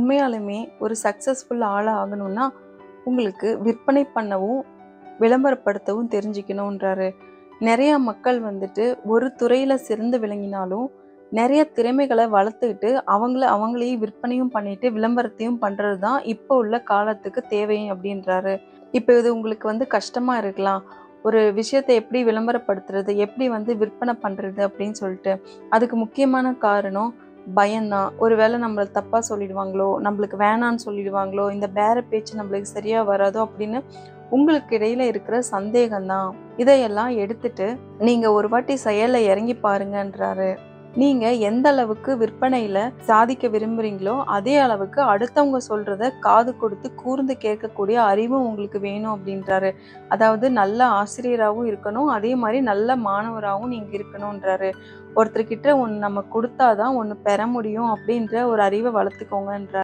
உண்மையாலுமே ஒரு சக்ஸஸ்ஃபுல் ஆளா ஆகணும்னா, உங்களுக்கு விற்பனை பண்ணவும், விளம்பரப்படுத்தவும் தெரிஞ்சுக்கணுன்றாரு. நெறைய மக்கள் வந்துட்டு ஒரு துறையில சிறந்து விளங்கினாலும், நெறைய திறமைகள வளர்த்துக்கிட்டு, அவங்களையே விற்பனையும் பண்ணிட்டு, விளம்பரத்தையும் பண்றது தான் இப்போ உள்ள காலத்துக்கு தேவை அப்படின்றாரு. இப்ப இது உங்களுக்கு கஷ்டமா இருக்கலாம். ஒரு விஷயத்த எப்படி விளம்பரப்படுத்துறது? எப்படி விற்பனை பண்றது? அப்படின்னு சொல்லிட்டு. அதுக்கு முக்கியமான காரணம் பயம்தான். ஒரு வேளை நம்மள தப்பா சொல்லிடுவாங்களோ, நம்மளுக்கு வேணான்னு சொல்லிடுவாங்களோ, இந்த பேர பேச்சு நம்மளுக்கு சரியா வராதோ அப்படின்னு உங்களுக்கு இடையில இருக்கிற சந்தேகம் தான். இதையெல்லாம் எடுத்துட்டு நீங்க ஒரு வாட்டி செயல்ல இறங்கி பாருங்கன்றாரு. நீங்க எந்த அளவுக்கு விற்பனையில சாதிக்க விரும்புறீங்களோ, அதே அளவுக்கு அடுத்தவங்க சொல்றத காது கொடுத்து கூர்ந்து கேட்கக்கூடிய அறிவும் உங்களுக்கு வேணும் அப்படின்றாரு. அதாவது நல்ல ஆசிரியராவும் இருக்கணும், அதே மாரி நல்ல மாணவராவும் நீங்க இருக்கணுன்றாரு. ஒருத்தர்கிட்ட ஒண்ணு நம்ம குடுத்தா தான் ஒண்ணு பெற முடியும் அப்படின்ற ஒரு அறிவ வளர்த்துக்கோங்கன்றாரு.